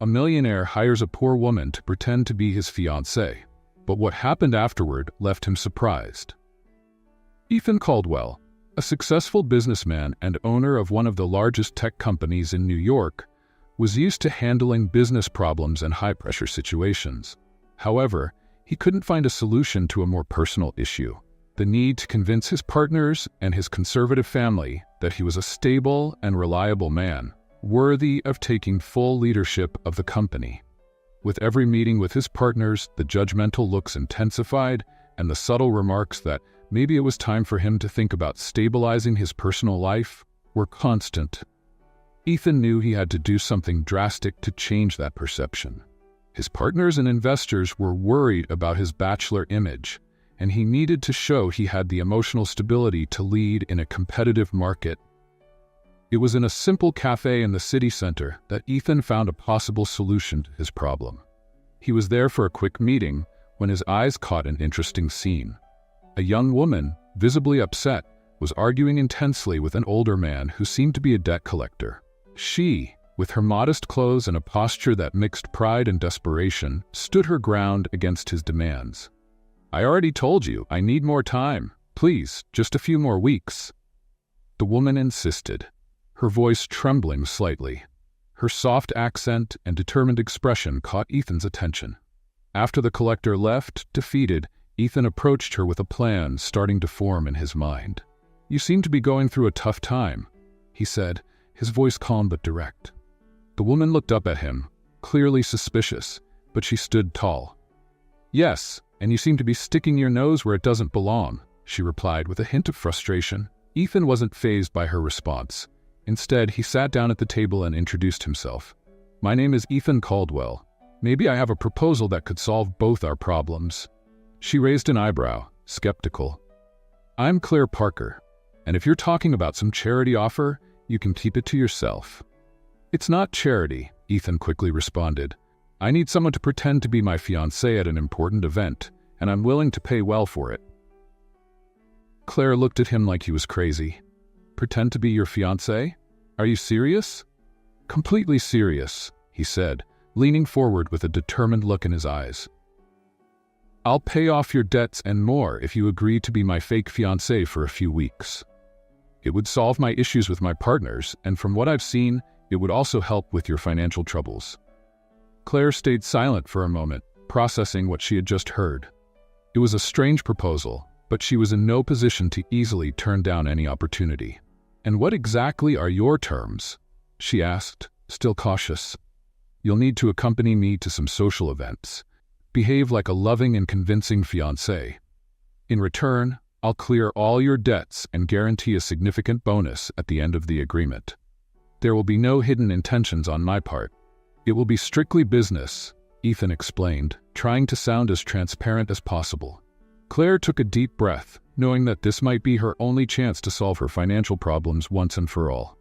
A millionaire hires a poor woman to pretend to be his fiancée, but what happened afterward left him surprised. Ethan Caldwell, a successful businessman and owner of one of the largest tech companies in New York, was used to handling business problems and high-pressure situations. However, he couldn't find a solution to a more personal issue: the need to convince his partners and his conservative family that he was a stable and reliable man, worthy of taking full leadership of the company. With every meeting with his partners, the judgmental looks intensified, and the subtle remarks that maybe it was time for him to think about stabilizing his personal life were constant. Ethan knew he had to do something drastic to change that perception. His partners and investors were worried about his bachelor image, and he needed to show he had the emotional stability to lead in a competitive market. It was in a simple cafe in the city center that Ethan found a possible solution to his problem. He was there for a quick meeting when his eyes caught an interesting scene. A young woman, visibly upset, was arguing intensely with an older man who seemed to be a debt collector. She, with her modest clothes and a posture that mixed pride and desperation, stood her ground against his demands. "I already told you, I need more time. Please, just a few more weeks." The woman insisted, her voice trembling slightly. Her soft accent and determined expression caught Ethan's attention. After the collector left, defeated, Ethan approached her with a plan starting to form in his mind. "You seem to be going through a tough time," he said, his voice calm but direct. The woman looked up at him, clearly suspicious, but she stood tall. "Yes, and you seem to be sticking your nose where it doesn't belong," she replied with a hint of frustration. Ethan wasn't fazed by her response. Instead, he sat down at the table and introduced himself. "My name is Ethan Caldwell. Maybe I have a proposal that could solve both our problems." She raised an eyebrow, skeptical. "I'm Claire Parker, and if you're talking about some charity offer, you can keep it to yourself." "It's not charity," Ethan quickly responded. "I need someone to pretend to be my fiancée at an important event, and I'm willing to pay well for it." Claire looked at him like he was crazy. "Pretend to be your fiancée? Are you serious?" "Completely serious," he said, leaning forward with a determined look in his eyes. "I'll pay off your debts and more if you agree to be my fake fiancée for a few weeks. It would solve my issues with my partners, and from what I've seen, it would also help with your financial troubles." Claire stayed silent for a moment, processing what she had just heard. It was a strange proposal, but she was in no position to easily turn down any opportunity. "And what exactly are your terms?" she asked, still cautious. "You'll need to accompany me to some social events. Behave like a loving and convincing fiancé. In return, I'll clear all your debts and guarantee a significant bonus at the end of the agreement. There will be no hidden intentions on my part. It will be strictly business," Ethan explained, trying to sound as transparent as possible. Claire took a deep breath, knowing that this might be her only chance to solve her financial problems once and for all.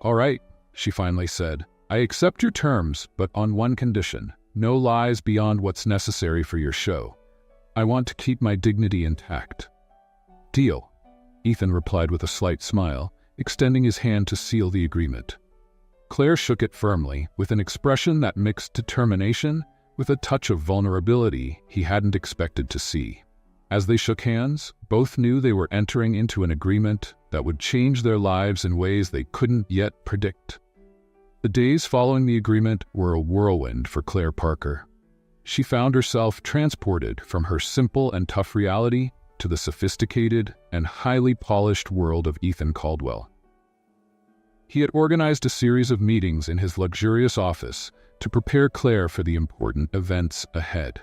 "All right," she finally said, "I accept your terms, but on one condition: no lies beyond what's necessary for your show. I want to keep my dignity intact." "Deal," Ethan replied with a slight smile, extending his hand to seal the agreement. Claire shook it firmly, with an expression that mixed determination with a touch of vulnerability he hadn't expected to see. As they shook hands, both knew they were entering into an agreement that would change their lives in ways they couldn't yet predict. The days following the agreement were a whirlwind for Claire Parker. She found herself transported from her simple and tough reality to the sophisticated and highly polished world of Ethan Caldwell. He had organized a series of meetings in his luxurious office to prepare Claire for the important events ahead.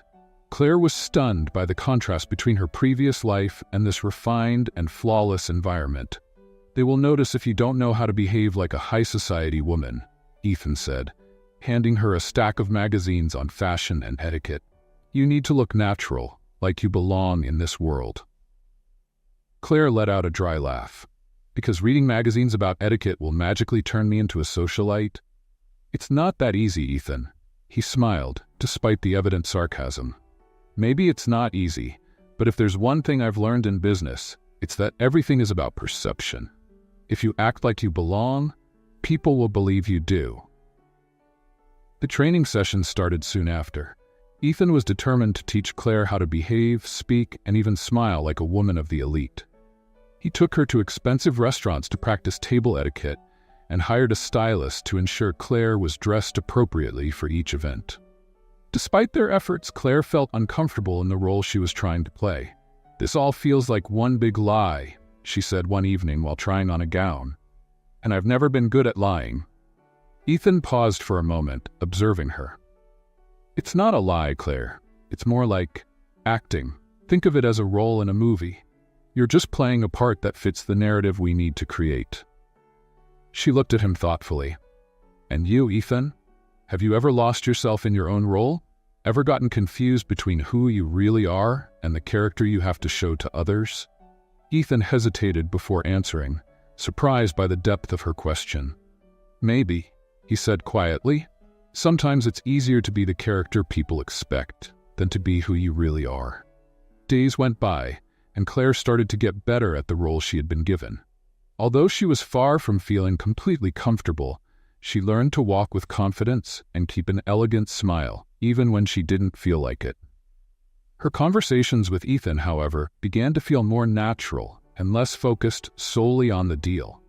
Claire was stunned by the contrast between her previous life and this refined and flawless environment. "They will notice if you don't know how to behave like a high society woman," Ethan said, handing her a stack of magazines on fashion and etiquette. "You need to look natural, like you belong in this world." Claire let out a dry laugh. "Because reading magazines about etiquette will magically turn me into a socialite?" "It's not that easy, Ethan." He smiled, despite the evident sarcasm. "Maybe it's not easy, but if there's one thing I've learned in business, it's that everything is about perception. If you act like you belong, people will believe you do." The training session started soon after. Ethan was determined to teach Claire how to behave, speak, and even smile like a woman of the elite. He took her to expensive restaurants to practice table etiquette and hired a stylist to ensure Claire was dressed appropriately for each event. Despite their efforts, Claire felt uncomfortable in the role she was trying to play. "This all feels like one big lie," she said one evening while trying on a gown. "And I've never been good at lying." Ethan paused for a moment, observing her. "It's not a lie, Claire. It's more like acting. Think of it as a role in a movie. You're just playing a part that fits the narrative we need to create." She looked at him thoughtfully. "And you, Ethan? Have you ever lost yourself in your own role? Ever gotten confused between who you really are and the character you have to show to others?" Ethan hesitated before answering, surprised by the depth of her question. "Maybe," he said quietly. "Sometimes it's easier to be the character people expect than to be who you really are." Days went by, and Claire started to get better at the role she had been given. Although she was far from feeling completely comfortable, she learned to walk with confidence and keep an elegant smile, even when she didn't feel like it. Her conversations with Ethan, however, began to feel more natural and less focused solely on the deal.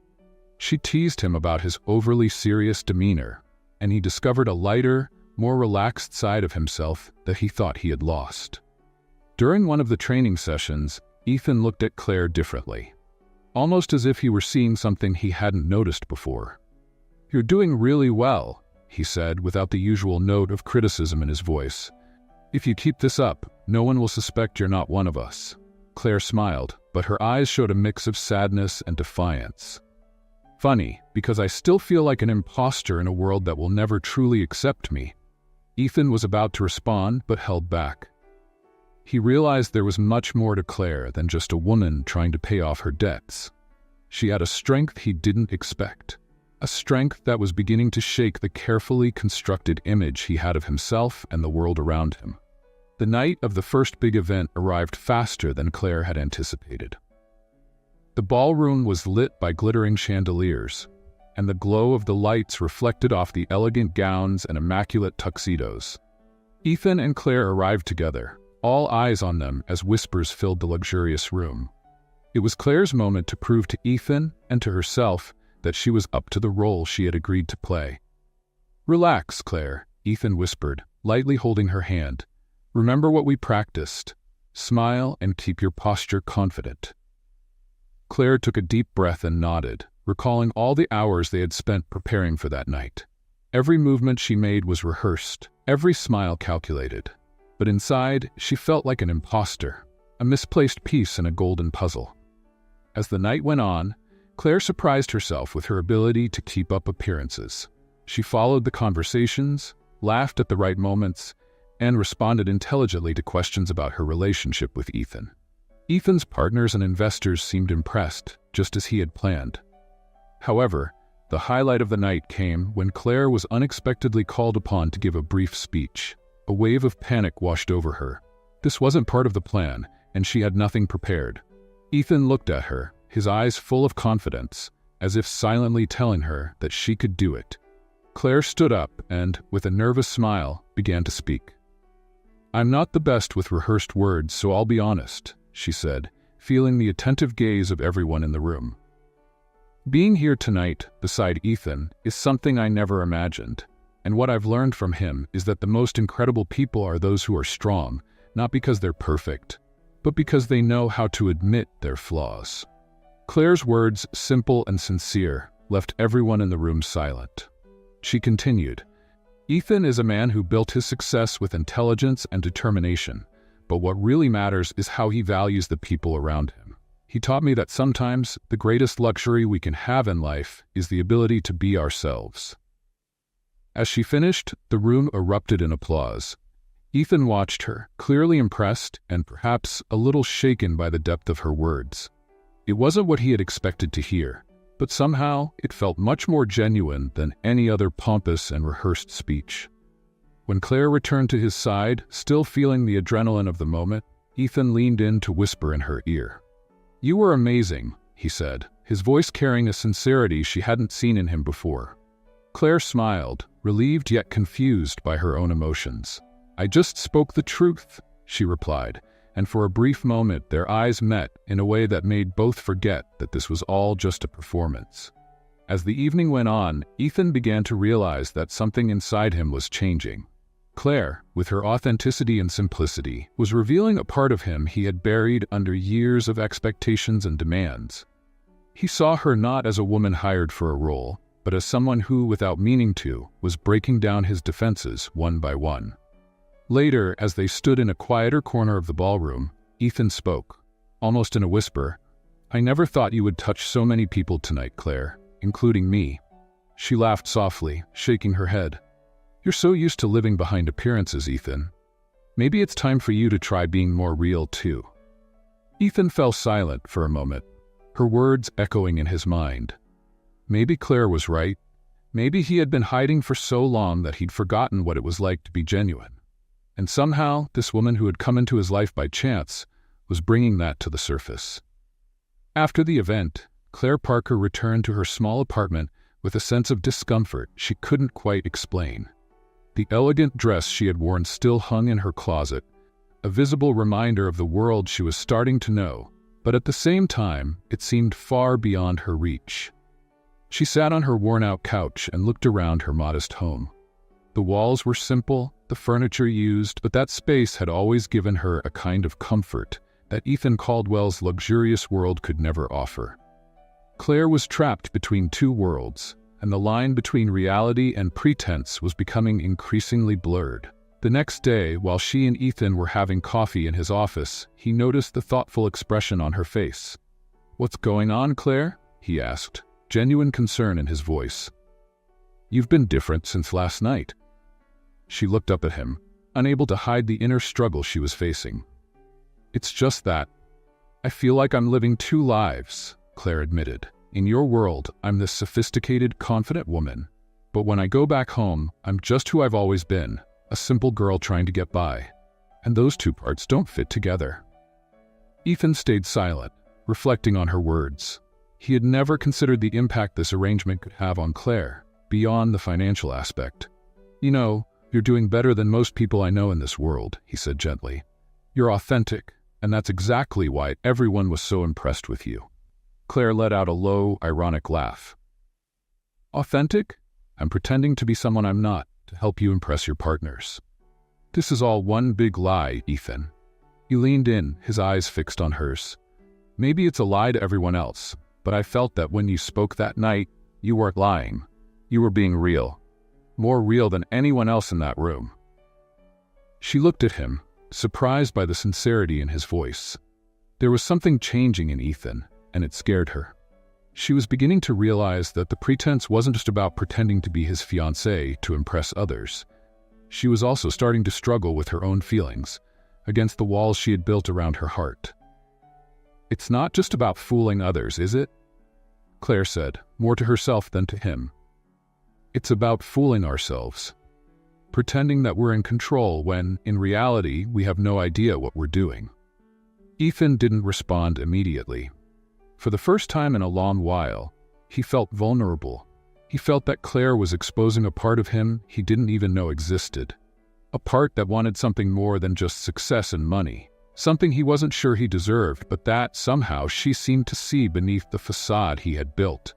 She teased him about his overly serious demeanor, and he discovered a lighter, more relaxed side of himself that he thought he had lost. During one of the training sessions, Ethan looked at Claire differently, almost as if he were seeing something he hadn't noticed before. "You're doing really well," he said without the usual note of criticism in his voice. "If you keep this up, no one will suspect you're not one of us." Claire smiled, but her eyes showed a mix of sadness and defiance. "Funny, because I still feel like an imposter in a world that will never truly accept me." Ethan was about to respond, but held back. He realized there was much more to Claire than just a woman trying to pay off her debts. She had a strength he didn't expect, a strength that was beginning to shake the carefully constructed image he had of himself and the world around him. The night of the first big event arrived faster than Claire had anticipated. The ballroom was lit by glittering chandeliers, and the glow of the lights reflected off the elegant gowns and immaculate tuxedos. Ethan and Claire arrived together, all eyes on them as whispers filled the luxurious room. It was Claire's moment to prove to Ethan and to herself that she was up to the role she had agreed to play. "Relax, Claire," Ethan whispered, lightly holding her hand. "Remember what we practiced. Smile and keep your posture confident." Claire took a deep breath and nodded, recalling all the hours they had spent preparing for that night. Every movement she made was rehearsed, every smile calculated. But inside, she felt like an imposter, a misplaced piece in a golden puzzle. As the night went on, Claire surprised herself with her ability to keep up appearances. She followed the conversations, laughed at the right moments, and responded intelligently to questions about her relationship with Ethan. Ethan's partners and investors seemed impressed, just as he had planned. However, the highlight of the night came when Claire was unexpectedly called upon to give a brief speech. A wave of panic washed over her. This wasn't part of the plan, and she had nothing prepared. Ethan looked at her, his eyes full of confidence, as if silently telling her that she could do it. Claire stood up and, with a nervous smile, began to speak. "I'm not the best with rehearsed words, so I'll be honest," she said, feeling the attentive gaze of everyone in the room. "Being here tonight, beside Ethan, is something I never imagined. And what I've learned from him is that the most incredible people are those who are strong, not because they're perfect, but because they know how to admit their flaws." Claire's words, simple and sincere, left everyone in the room silent. She continued, "Ethan is a man who built his success with intelligence and determination, but what really matters is how he values the people around him. He taught me that sometimes the greatest luxury we can have in life is the ability to be ourselves." As she finished, the room erupted in applause. Ethan watched her, clearly impressed and perhaps a little shaken by the depth of her words. It wasn't what he had expected to hear, but somehow it felt much more genuine than any other pompous and rehearsed speech. When Claire returned to his side, still feeling the adrenaline of the moment, Ethan leaned in to whisper in her ear. "You were amazing," he said, his voice carrying a sincerity she hadn't seen in him before. Claire smiled, relieved yet confused by her own emotions. "I just spoke the truth," she replied, and for a brief moment their eyes met in a way that made both forget that this was all just a performance. As the evening went on, Ethan began to realize that something inside him was changing. Claire, with her authenticity and simplicity, was revealing a part of him he had buried under years of expectations and demands. He saw her not as a woman hired for a role, but as someone who, without meaning to, was breaking down his defenses one by one. Later, as they stood in a quieter corner of the ballroom, Ethan spoke, almost in a whisper. "I never thought you would touch so many people tonight, Claire, including me." She laughed softly, shaking her head. "You're so used to living behind appearances, Ethan. Maybe it's time for you to try being more real, too." Ethan fell silent for a moment, her words echoing in his mind. Maybe Claire was right. Maybe he had been hiding for so long that he'd forgotten what it was like to be genuine. And somehow, this woman who had come into his life by chance was bringing that to the surface. After the event, Claire Parker returned to her small apartment with a sense of discomfort she couldn't quite explain. The elegant dress she had worn still hung in her closet, a visible reminder of the world she was starting to know, but at the same time, it seemed far beyond her reach. She sat on her worn-out couch and looked around her modest home. The walls were simple, the furniture used, but that space had always given her a kind of comfort that Ethan Caldwell's luxurious world could never offer. Claire was trapped between two worlds, and the line between reality and pretense was becoming increasingly blurred. The next day, while she and Ethan were having coffee in his office, he noticed the thoughtful expression on her face. "What's going on, Claire?" he asked, genuine concern in his voice. "You've been different since last night." She looked up at him, unable to hide the inner struggle she was facing. "It's just that. I feel like I'm living two lives," Claire admitted. "In your world, I'm this sophisticated, confident woman. But when I go back home, I'm just who I've always been, a simple girl trying to get by. And those two parts don't fit together." Ethan stayed silent, reflecting on her words. He had never considered the impact this arrangement could have on Claire, beyond the financial aspect. "You know, you're doing better than most people I know in this world," he said gently. "You're authentic, and that's exactly why everyone was so impressed with you." Claire let out a low, ironic laugh. "Authentic? I'm pretending to be someone I'm not, to help you impress your partners." "This is all one big lie, Ethan." He leaned in, his eyes fixed on hers. "Maybe it's a lie to everyone else, but I felt that when you spoke that night, you weren't lying. You were being real. More real than anyone else in that room." She looked at him, surprised by the sincerity in his voice. There was something changing in Ethan, and it scared her. She was beginning to realize that the pretense wasn't just about pretending to be his fiancée to impress others. She was also starting to struggle with her own feelings, against the walls she had built around her heart. "It's not just about fooling others, is it?" Claire said, more to herself than to him. "It's about fooling ourselves, pretending that we're in control when, in reality, we have no idea what we're doing." Ethan didn't respond immediately. For the first time in a long while, he felt vulnerable. He felt that Claire was exposing a part of him he didn't even know existed. A part that wanted something more than just success and money. Something he wasn't sure he deserved, but that, somehow, she seemed to see beneath the facade he had built.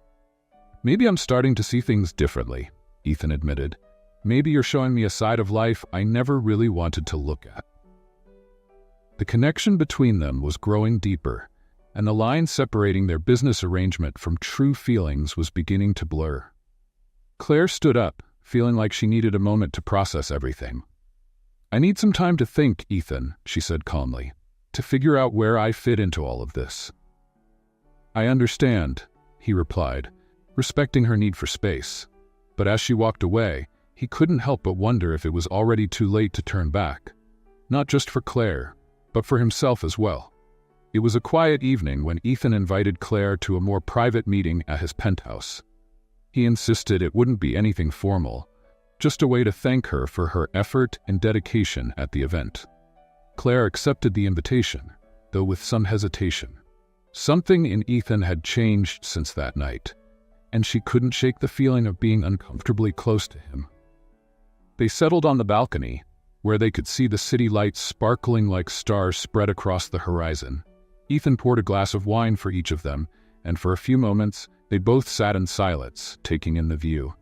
"Maybe I'm starting to see things differently," Ethan admitted. "Maybe you're showing me a side of life I never really wanted to look at." The connection between them was growing deeper, and the line separating their business arrangement from true feelings was beginning to blur. Claire stood up, feeling like she needed a moment to process everything. "I need some time to think, Ethan," she said calmly, "to figure out where I fit into all of this." "I understand," he replied, respecting her need for space. But as she walked away, he couldn't help but wonder if it was already too late to turn back. Not just for Claire, but for himself as well. It was a quiet evening when Ethan invited Claire to a more private meeting at his penthouse. He insisted it wouldn't be anything formal, just a way to thank her for her effort and dedication at the event. Claire accepted the invitation, though with some hesitation. Something in Ethan had changed since that night, and she couldn't shake the feeling of being uncomfortably close to him. They settled on the balcony, where they could see the city lights sparkling like stars spread across the horizon. Ethan poured a glass of wine for each of them, and for a few moments, they both sat in silence, taking in the view.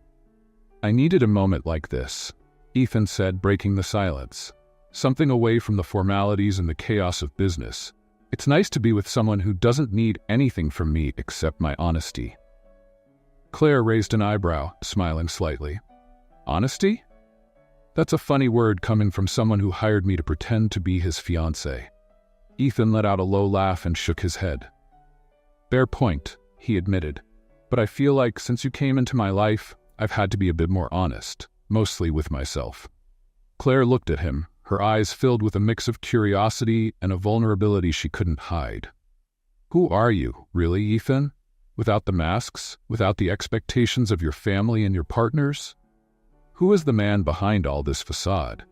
"I needed a moment like this," Ethan said, breaking the silence. "Something away from the formalities and the chaos of business. It's nice to be with someone who doesn't need anything from me except my honesty." Claire raised an eyebrow, smiling slightly. "Honesty? That's a funny word coming from someone who hired me to pretend to be his fiancée." Ethan let out a low laugh and shook his head. "Fair point," he admitted. "But I feel like since you came into my life, I've had to be a bit more honest, mostly with myself." Claire looked at him, her eyes filled with a mix of curiosity and a vulnerability she couldn't hide. "Who are you, really, Ethan? Without the masks, without the expectations of your family and your partners? Who is the man behind all this facade?"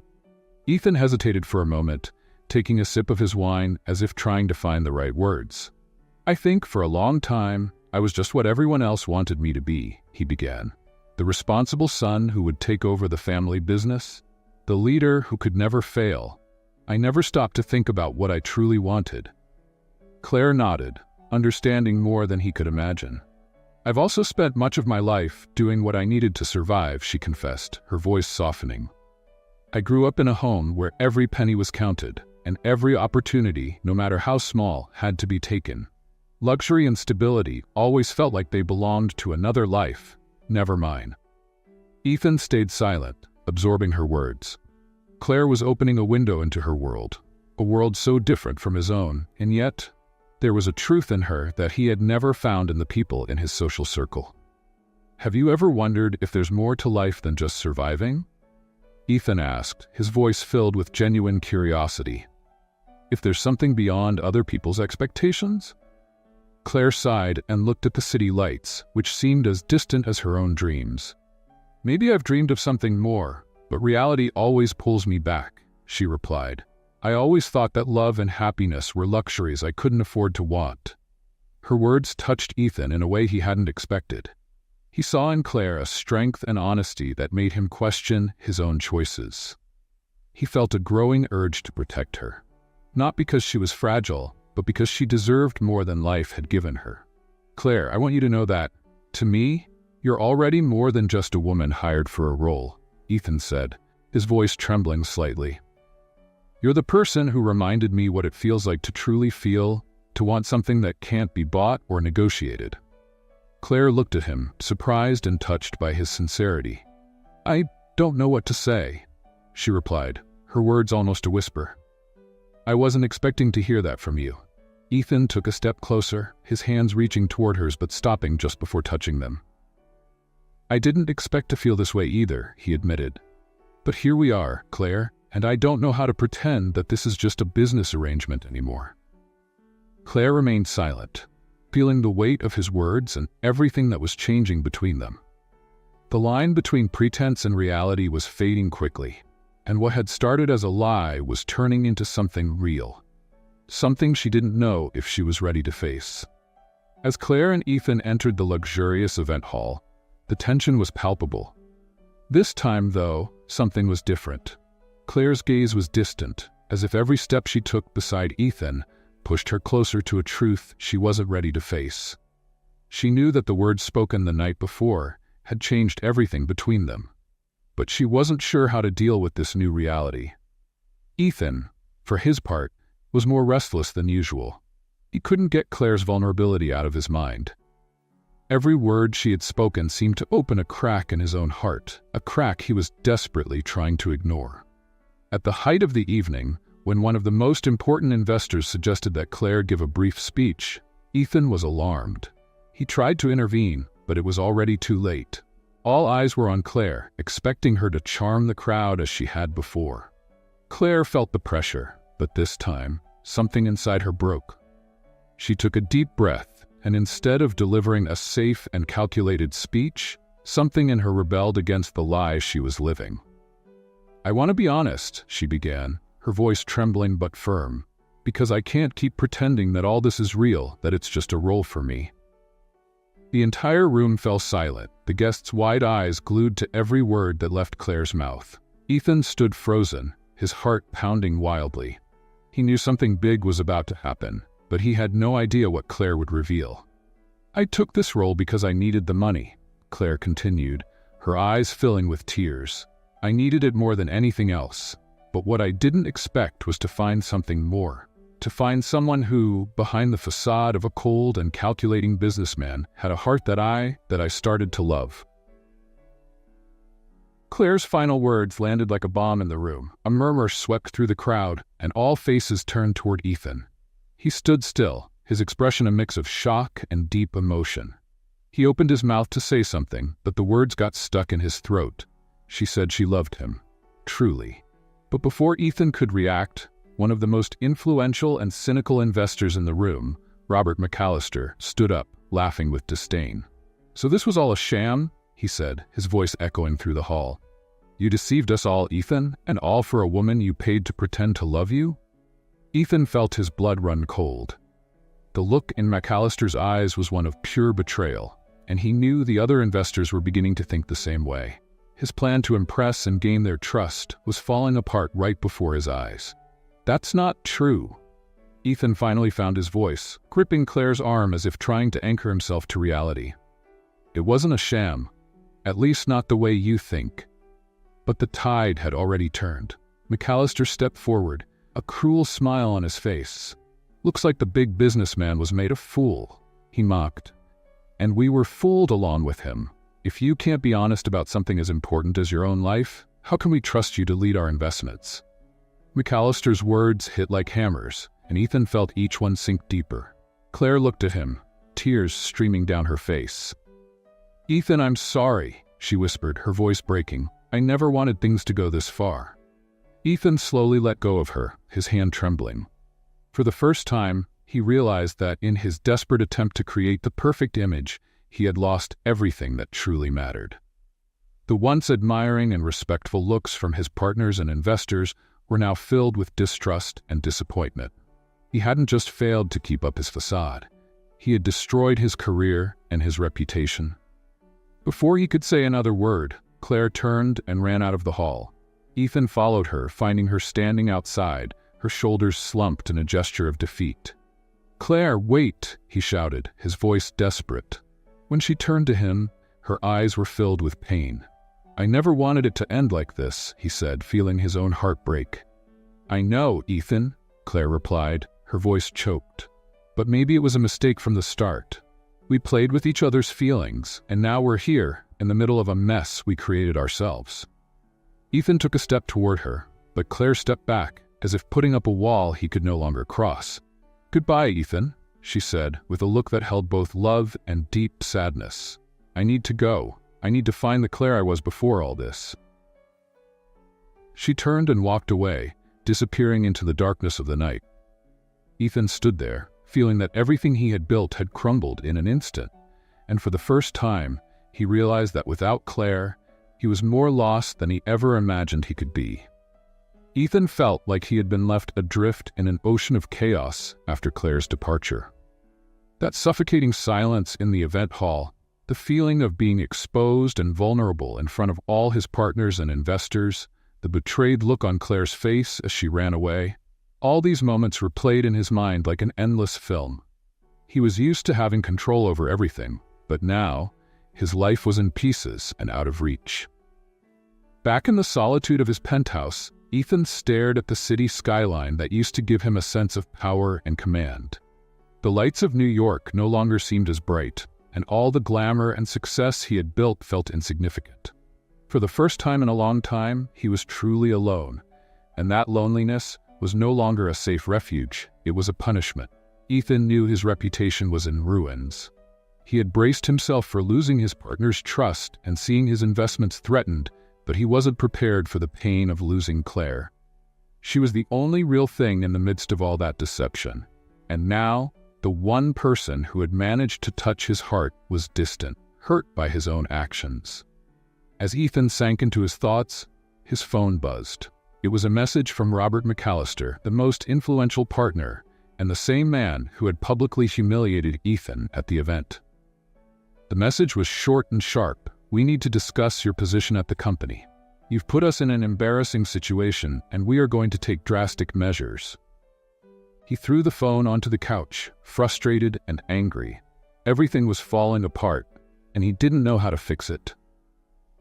Ethan hesitated for a moment, taking a sip of his wine as if trying to find the right words. "I think for a long time, I was just what everyone else wanted me to be," he began. "The responsible son who would take over the family business, the leader who could never fail. I never stopped to think about what I truly wanted." Claire nodded, understanding more than he could imagine. "I've also spent much of my life doing what I needed to survive," she confessed, her voice softening. "I grew up in a home where every penny was counted, and every opportunity, no matter how small, had to be taken. Luxury and stability always felt like they belonged to another life, never mine." Ethan stayed silent, absorbing her words. Claire was opening a window into her world, a world so different from his own, and yet there was a truth in her that he had never found in the people in his social circle. "Have you ever wondered if there's more to life than just surviving?" Ethan asked, his voice filled with genuine curiosity. "If there's something beyond other people's expectations?" Claire sighed and looked at the city lights, which seemed as distant as her own dreams. "Maybe I've dreamed of something more, but reality always pulls me back," she replied. "I always thought that love and happiness were luxuries I couldn't afford to want." Her words touched Ethan in a way he hadn't expected. He saw in Claire a strength and honesty that made him question his own choices. He felt a growing urge to protect her, not because she was fragile, but because she deserved more than life had given her. "Claire, I want you to know that, to me, you're already more than just a woman hired for a role," Ethan said, his voice trembling slightly. "You're the person who reminded me what it feels like to truly feel, to want something that can't be bought or negotiated." Claire looked at him, surprised and touched by his sincerity. "I don't know what to say," she replied, her words almost a whisper. "I wasn't expecting to hear that from you." Ethan took a step closer, his hands reaching toward hers but stopping just before touching them. "I didn't expect to feel this way either," he admitted. "But here we are, Claire, and I don't know how to pretend that this is just a business arrangement anymore." Claire remained silent, feeling the weight of his words and everything that was changing between them. The line between pretense and reality was fading quickly, and what had started as a lie was turning into something real, something she didn't know if she was ready to face. As Claire and Ethan entered the luxurious event hall, the tension was palpable. This time, though, something was different. Claire's gaze was distant, as if every step she took beside Ethan pushed her closer to a truth she wasn't ready to face. She knew that the words spoken the night before had changed everything between them, but she wasn't sure how to deal with this new reality. Ethan, for his part, was more restless than usual. He couldn't get Claire's vulnerability out of his mind. Every word she had spoken seemed to open a crack in his own heart, a crack he was desperately trying to ignore. At the height of the evening, when one of the most important investors suggested that Claire give a brief speech, Ethan was alarmed. He tried to intervene, but it was already too late. All eyes were on Claire, expecting her to charm the crowd as she had before. Claire felt the pressure, but this time, something inside her broke. She took a deep breath, and instead of delivering a safe and calculated speech, something in her rebelled against the lie she was living. "I want to be honest," she began, her voice trembling but firm, "because I can't keep pretending that all this is real, that it's just a role for me." The entire room fell silent, the guests' wide eyes glued to every word that left Claire's mouth. Ethan stood frozen, his heart pounding wildly. He knew something big was about to happen, but he had no idea what Claire would reveal. "I took this role because I needed the money," Claire continued, her eyes filling with tears. "I needed it more than anything else. But what I didn't expect was to find something more. To find someone who, behind the facade of a cold and calculating businessman, had a heart that I started to love." Claire's final words landed like a bomb in the room. A murmur swept through the crowd, and all faces turned toward Ethan. He stood still, his expression a mix of shock and deep emotion. He opened his mouth to say something, but the words got stuck in his throat. She said she loved him. Truly. But before Ethan could react, one of the most influential and cynical investors in the room, Robert McAllister, stood up, laughing with disdain. "So this was all a sham?" he said, his voice echoing through the hall. "You deceived us all, Ethan, and all for a woman you paid to pretend to love you?" Ethan felt his blood run cold. The look in McAllister's eyes was one of pure betrayal, and he knew the other investors were beginning to think the same way. His plan to impress and gain their trust was falling apart right before his eyes. "That's not true." Ethan finally found his voice, gripping Claire's arm as if trying to anchor himself to reality. "It wasn't a sham, at least not the way you think." But the tide had already turned. McAllister stepped forward, a cruel smile on his face. "Looks like the big businessman was made a fool," he mocked. "And we were fooled along with him. If you can't be honest about something as important as your own life, how can we trust you to lead our investments?" McAllister's words hit like hammers, and Ethan felt each one sink deeper. Claire looked at him, tears streaming down her face. "Ethan, I'm sorry," she whispered, her voice breaking. "I never wanted things to go this far." Ethan slowly let go of her, his hand trembling. For the first time, he realized that in his desperate attempt to create the perfect image, he had lost everything that truly mattered. The once admiring and respectful looks from his partners and investors were now filled with distrust and disappointment. He hadn't just failed to keep up his facade. He had destroyed his career and his reputation. Before he could say another word, Claire turned and ran out of the hall. Ethan followed her, finding her standing outside, her shoulders slumped in a gesture of defeat. "Claire, wait!" he shouted, his voice desperate. When she turned to him, her eyes were filled with pain. "I never wanted it to end like this," he said, feeling his own heart break. "I know, Ethan," Claire replied, her voice choked. "But maybe it was a mistake from the start. We played with each other's feelings, and now we're here, in the middle of a mess we created ourselves." Ethan took a step toward her, but Claire stepped back, as if putting up a wall he could no longer cross. "Goodbye, Ethan," she said, with a look that held both love and deep sadness. "I need to go. I need to find the Claire I was before all this." She turned and walked away, disappearing into the darkness of the night. Ethan stood there, feeling that everything he had built had crumbled in an instant, and for the first time, he realized that without Claire, he was more lost than he ever imagined he could be. Ethan felt like he had been left adrift in an ocean of chaos after Claire's departure. That suffocating silence in the event hall, the feeling of being exposed and vulnerable in front of all his partners and investors, the betrayed look on Claire's face as she ran away, all these moments replayed in his mind like an endless film. He was used to having control over everything, but now, his life was in pieces and out of reach. Back in the solitude of his penthouse, Ethan stared at the city skyline that used to give him a sense of power and command. The lights of New York no longer seemed as bright, and all the glamour and success he had built felt insignificant. For the first time in a long time, he was truly alone, and that loneliness was no longer a safe refuge, it was a punishment. Ethan knew his reputation was in ruins. He had braced himself for losing his partner's trust and seeing his investments threatened, but he wasn't prepared for the pain of losing Claire. She was the only real thing in the midst of all that deception, and now, the one person who had managed to touch his heart was distant, hurt by his own actions. As Ethan sank into his thoughts, his phone buzzed. It was a message from Robert McAllister, the most influential partner, and the same man who had publicly humiliated Ethan at the event. The message was short and sharp. "We need to discuss your position at the company." You've put us in an embarrassing situation, and we are going to take drastic measures." He threw the phone onto the couch, frustrated and angry. Everything was falling apart, and he didn't know how to fix it.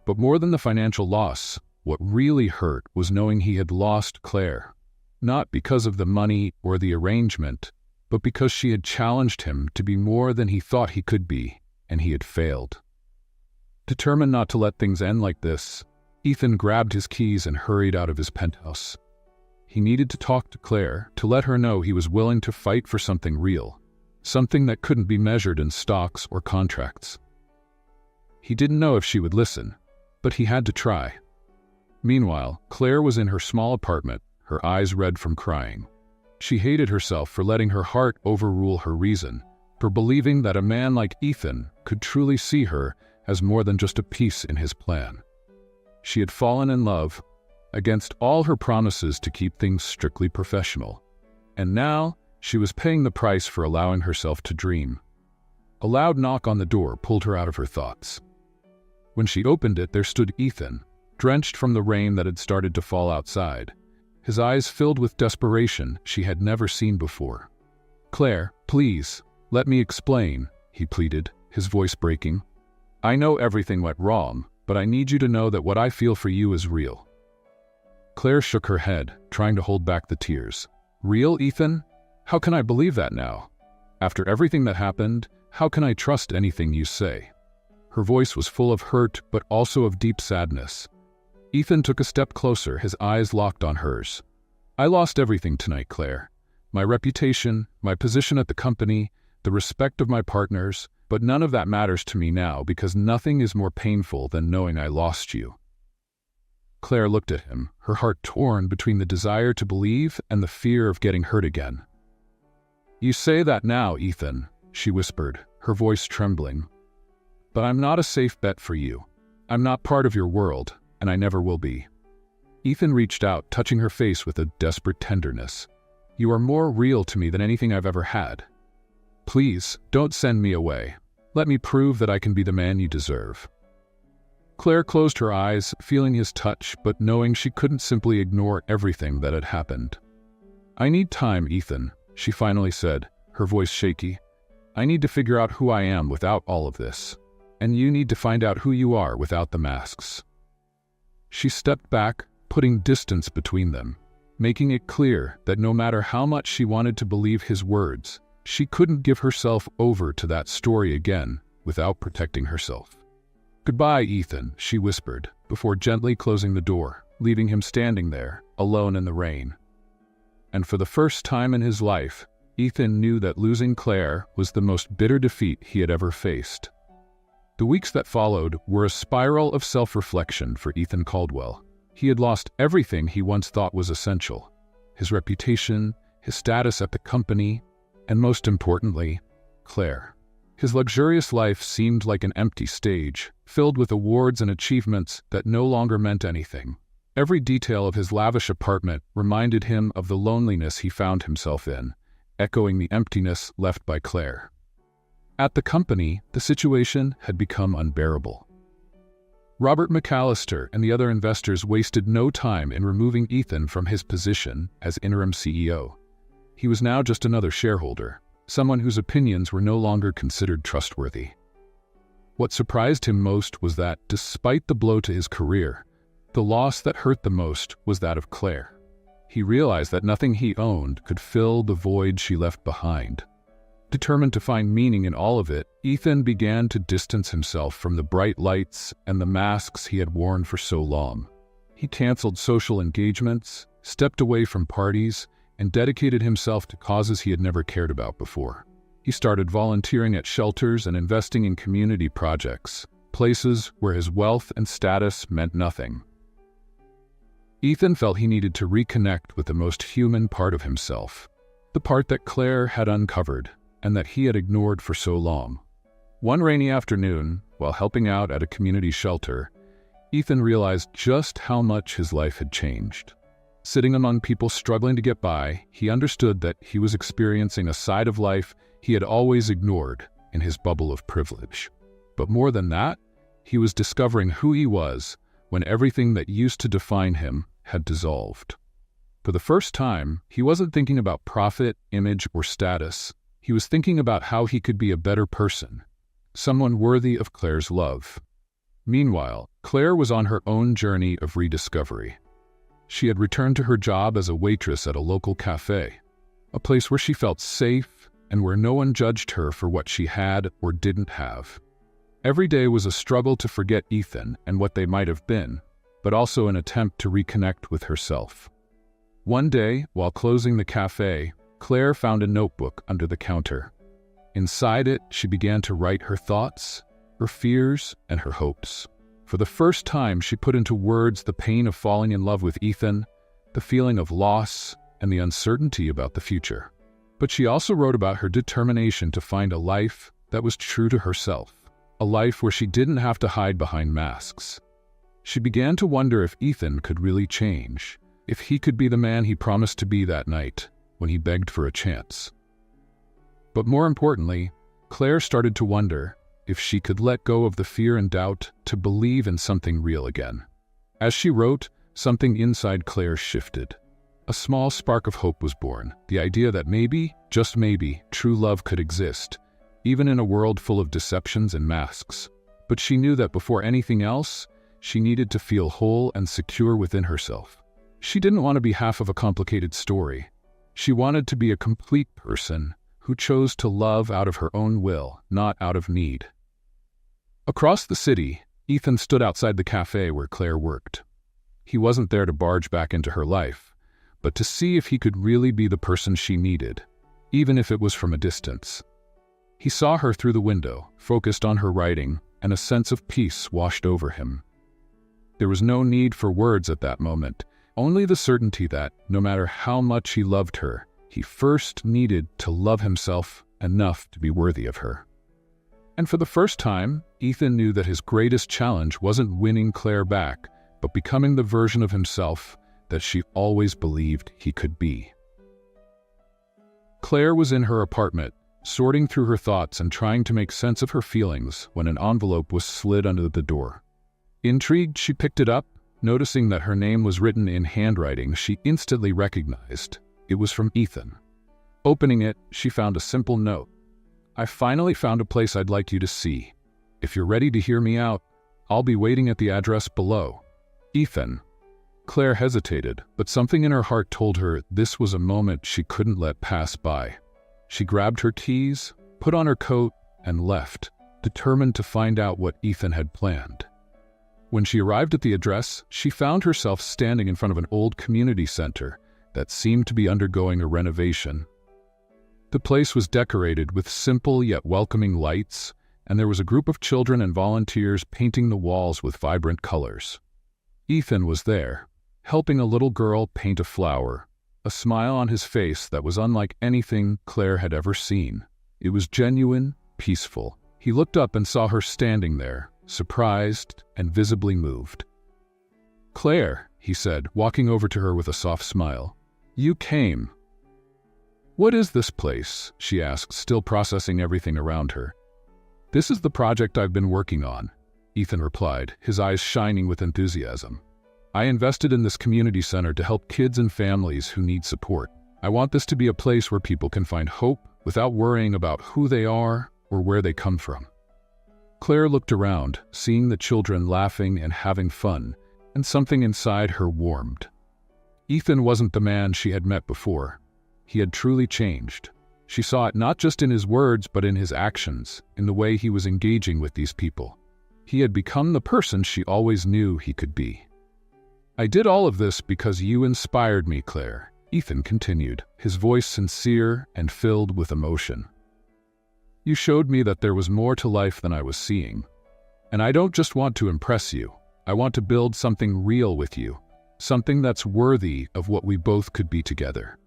But more than the financial loss, what really hurt was knowing he had lost Claire. Not because of the money or the arrangement, but because she had challenged him to be more than he thought he could be, and he had failed. Determined not to let things end like this, Ethan grabbed his keys and hurried out of his penthouse. He needed to talk to Claire, to let her know he was willing to fight for something real, something that couldn't be measured in stocks or contracts. He didn't know if she would listen, but he had to try. Meanwhile, Claire was in her small apartment, her eyes red from crying. She hated herself for letting her heart overrule her reason, for believing that a man like Ethan could truly see her as more than just a piece in his plan. She had fallen in love, against all her promises to keep things strictly professional. And now, she was paying the price for allowing herself to dream. A loud knock on the door pulled her out of her thoughts. When she opened it, there stood Ethan, drenched from the rain that had started to fall outside, his eyes filled with desperation she had never seen before. "Claire, please, let me explain," he pleaded, his voice breaking. "I know everything went wrong, but I need you to know that what I feel for you is real." Claire shook her head, trying to hold back the tears. "Real, Ethan? How can I believe that now? After everything that happened, how can I trust anything you say?" Her voice was full of hurt, but also of deep sadness. Ethan took a step closer, his eyes locked on hers. "I lost everything tonight, Claire. My reputation, my position at the company, the respect of my partners, but none of that matters to me now because nothing is more painful than knowing I lost you." Claire looked at him, her heart torn between the desire to believe and the fear of getting hurt again. "You say that now, Ethan," she whispered, her voice trembling. "But I'm not a safe bet for you. I'm not part of your world, and I never will be." Ethan reached out, touching her face with a desperate tenderness. "You are more real to me than anything I've ever had. Please, don't send me away. Let me prove that I can be the man you deserve." Claire closed her eyes, feeling his touch, but knowing she couldn't simply ignore everything that had happened. "I need time, Ethan," she finally said, her voice shaky. "I need to figure out who I am without all of this, and you need to find out who you are without the masks." She stepped back, putting distance between them, making it clear that no matter how much she wanted to believe his words, she couldn't give herself over to that story again without protecting herself. "Goodbye, Ethan," she whispered, before gently closing the door, leaving him standing there, alone in the rain. And for the first time in his life, Ethan knew that losing Claire was the most bitter defeat he had ever faced. The weeks that followed were a spiral of self-reflection for Ethan Caldwell. He had lost everything he once thought was essential: his reputation, his status at the company, and most importantly, Claire. His luxurious life seemed like an empty stage, filled with awards and achievements that no longer meant anything. Every detail of his lavish apartment reminded him of the loneliness he found himself in, echoing the emptiness left by Claire. At the company, the situation had become unbearable. Robert McAllister and the other investors wasted no time in removing Ethan from his position as interim CEO. He was now just another shareholder, someone whose opinions were no longer considered trustworthy. What surprised him most was that, despite the blow to his career, the loss that hurt the most was that of Claire. He realized that nothing he owned could fill the void she left behind. Determined to find meaning in all of it, Ethan began to distance himself from the bright lights and the masks he had worn for so long. He canceled social engagements, stepped away from parties, and dedicated himself to causes he had never cared about before. He started volunteering at shelters and investing in community projects, places where his wealth and status meant nothing. Ethan felt he needed to reconnect with the most human part of himself, the part that Claire had uncovered and that he had ignored for so long. One rainy afternoon, while helping out at a community shelter, Ethan realized just how much his life had changed. Sitting among people struggling to get by, he understood that he was experiencing a side of life he had always ignored in his bubble of privilege. But more than that, he was discovering who he was, when everything that used to define him had dissolved. For the first time, he wasn't thinking about profit, image, or status. He was thinking about how he could be a better person, someone worthy of Claire's love. Meanwhile, Claire was on her own journey of rediscovery. She had returned to her job as a waitress at a local cafe, a place where she felt safe and where no one judged her for what she had or didn't have. Every day was a struggle to forget Ethan and what they might have been, but also an attempt to reconnect with herself. One day, while closing the cafe, Claire found a notebook under the counter. Inside it, she began to write her thoughts, her fears, and her hopes. For the first time, she put into words the pain of falling in love with Ethan, the feeling of loss, and the uncertainty about the future. But she also wrote about her determination to find a life that was true to herself, a life where she didn't have to hide behind masks. She began to wonder if Ethan could really change, if he could be the man he promised to be that night when he begged for a chance. But more importantly, Claire started to wonder if she could let go of the fear and doubt to believe in something real again. As she wrote, something inside Claire shifted. A small spark of hope was born, the idea that maybe, just maybe, true love could exist, even in a world full of deceptions and masks. But she knew that before anything else, she needed to feel whole and secure within herself. She didn't want to be half of a complicated story. She wanted to be a complete person who chose to love out of her own will, not out of need. Across the city, Ethan stood outside the cafe where Claire worked. He wasn't there to barge back into her life, but to see if he could really be the person she needed, even if it was from a distance. He saw her through the window, focused on her writing, and a sense of peace washed over him. There was no need for words at that moment, only the certainty that, no matter how much he loved her, he first needed to love himself enough to be worthy of her. And for the first time, Ethan knew that his greatest challenge wasn't winning Claire back, but becoming the version of himself that she always believed he could be. Claire was in her apartment, sorting through her thoughts and trying to make sense of her feelings when an envelope was slid under the door. Intrigued, she picked it up. Noticing that her name was written in handwriting she instantly recognized. It was from Ethan. Opening it, she found a simple note. "I finally found a place I'd like you to see. If you're ready to hear me out, I'll be waiting at the address below. Ethan." Claire hesitated, but something in her heart told her this was a moment she couldn't let pass by. She grabbed her keys, put on her coat, and left, determined to find out what Ethan had planned. When she arrived at the address, she found herself standing in front of an old community center that seemed to be undergoing a renovation. The place was decorated with simple yet welcoming lights, and there was a group of children and volunteers painting the walls with vibrant colors. Ethan was there, helping a little girl paint a flower, a smile on his face that was unlike anything Claire had ever seen. It was genuine, peaceful. He looked up and saw her standing there, surprised and visibly moved. "Claire," he said, walking over to her with a soft smile. "You came." "What is this place?" she asked, still processing everything around her. "This is the project I've been working on," Ethan replied, his eyes shining with enthusiasm. "I invested in this community center to help kids and families who need support. I want this to be a place where people can find hope without worrying about who they are or where they come from." Claire looked around, seeing the children laughing and having fun, and something inside her warmed. Ethan wasn't the man she had met before. He had truly changed. She saw it not just in his words, but in his actions, in the way he was engaging with these people. He had become the person she always knew he could be. "I did all of this because you inspired me, Claire," Ethan continued, his voice sincere and filled with emotion. "You showed me that there was more to life than I was seeing. And I don't just want to impress you. I want to build something real with you, something that's worthy of what we both could be together."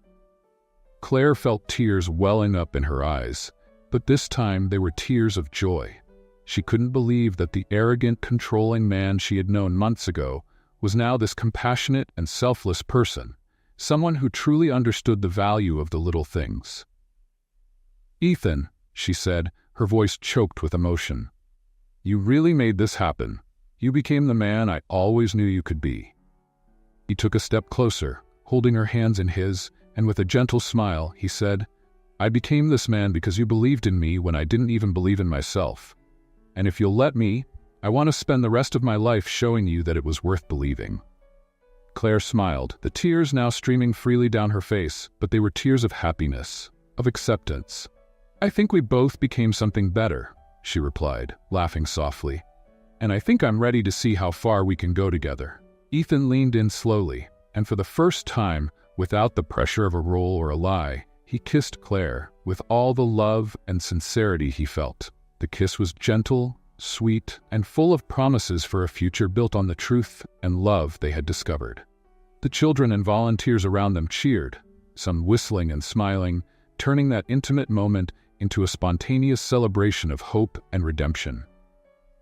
Claire felt tears welling up in her eyes, but this time they were tears of joy. She couldn't believe that the arrogant, controlling man she had known months ago was now this compassionate and selfless person, someone who truly understood the value of the little things. "Ethan," she said, her voice choked with emotion, "you really made this happen. You became the man I always knew you could be." He took a step closer, holding her hands in his, and with a gentle smile, he said, "I became this man because you believed in me when I didn't even believe in myself. And if you'll let me, I want to spend the rest of my life showing you that it was worth believing." Claire smiled, the tears now streaming freely down her face, but they were tears of happiness, of acceptance. "I think we both became something better," she replied, laughing softly. "And I think I'm ready to see how far we can go together." Ethan leaned in slowly, and for the first time, without the pressure of a role or a lie, he kissed Claire with all the love and sincerity he felt. The kiss was gentle, sweet, and full of promises for a future built on the truth and love they had discovered. The children and volunteers around them cheered, some whistling and smiling, turning that intimate moment into a spontaneous celebration of hope and redemption.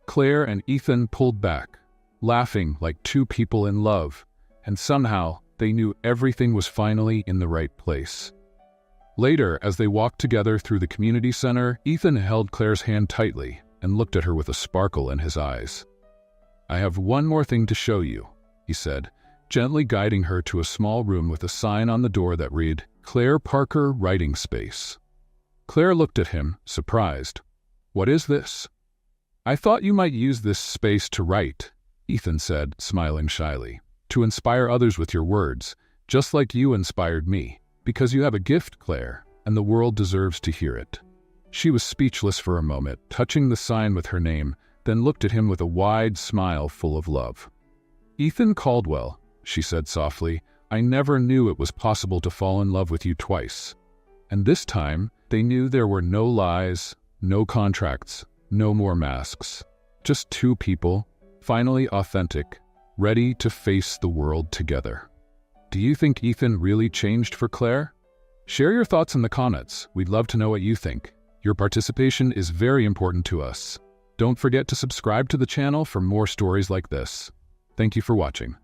Claire and Ethan pulled back, laughing like two people in love, and somehow they knew everything was finally in the right place. Later, as they walked together through the community center, Ethan held Claire's hand tightly and looked at her with a sparkle in his eyes. "I have one more thing to show you," he said, gently guiding her to a small room with a sign on the door that read, "Claire Parker Writing Space." Claire looked at him, surprised. "What is this?" "I thought you might use this space to write," Ethan said, smiling shyly, "to inspire others with your words, just like you inspired me. Because you have a gift, Claire, and the world deserves to hear it." She was speechless for a moment, touching the sign with her name, then looked at him with a wide smile full of love. "Ethan Caldwell," she said softly, "I never knew it was possible to fall in love with you twice." And this time, they knew there were no lies, no contracts, no more masks. Just two people, finally authentic, ready to face the world together. Do you think Ethan really changed for Claire? Share your thoughts in the comments. We'd love to know what you think. Your participation is very important to us. Don't forget to subscribe to the channel for more stories like this. Thank you for watching.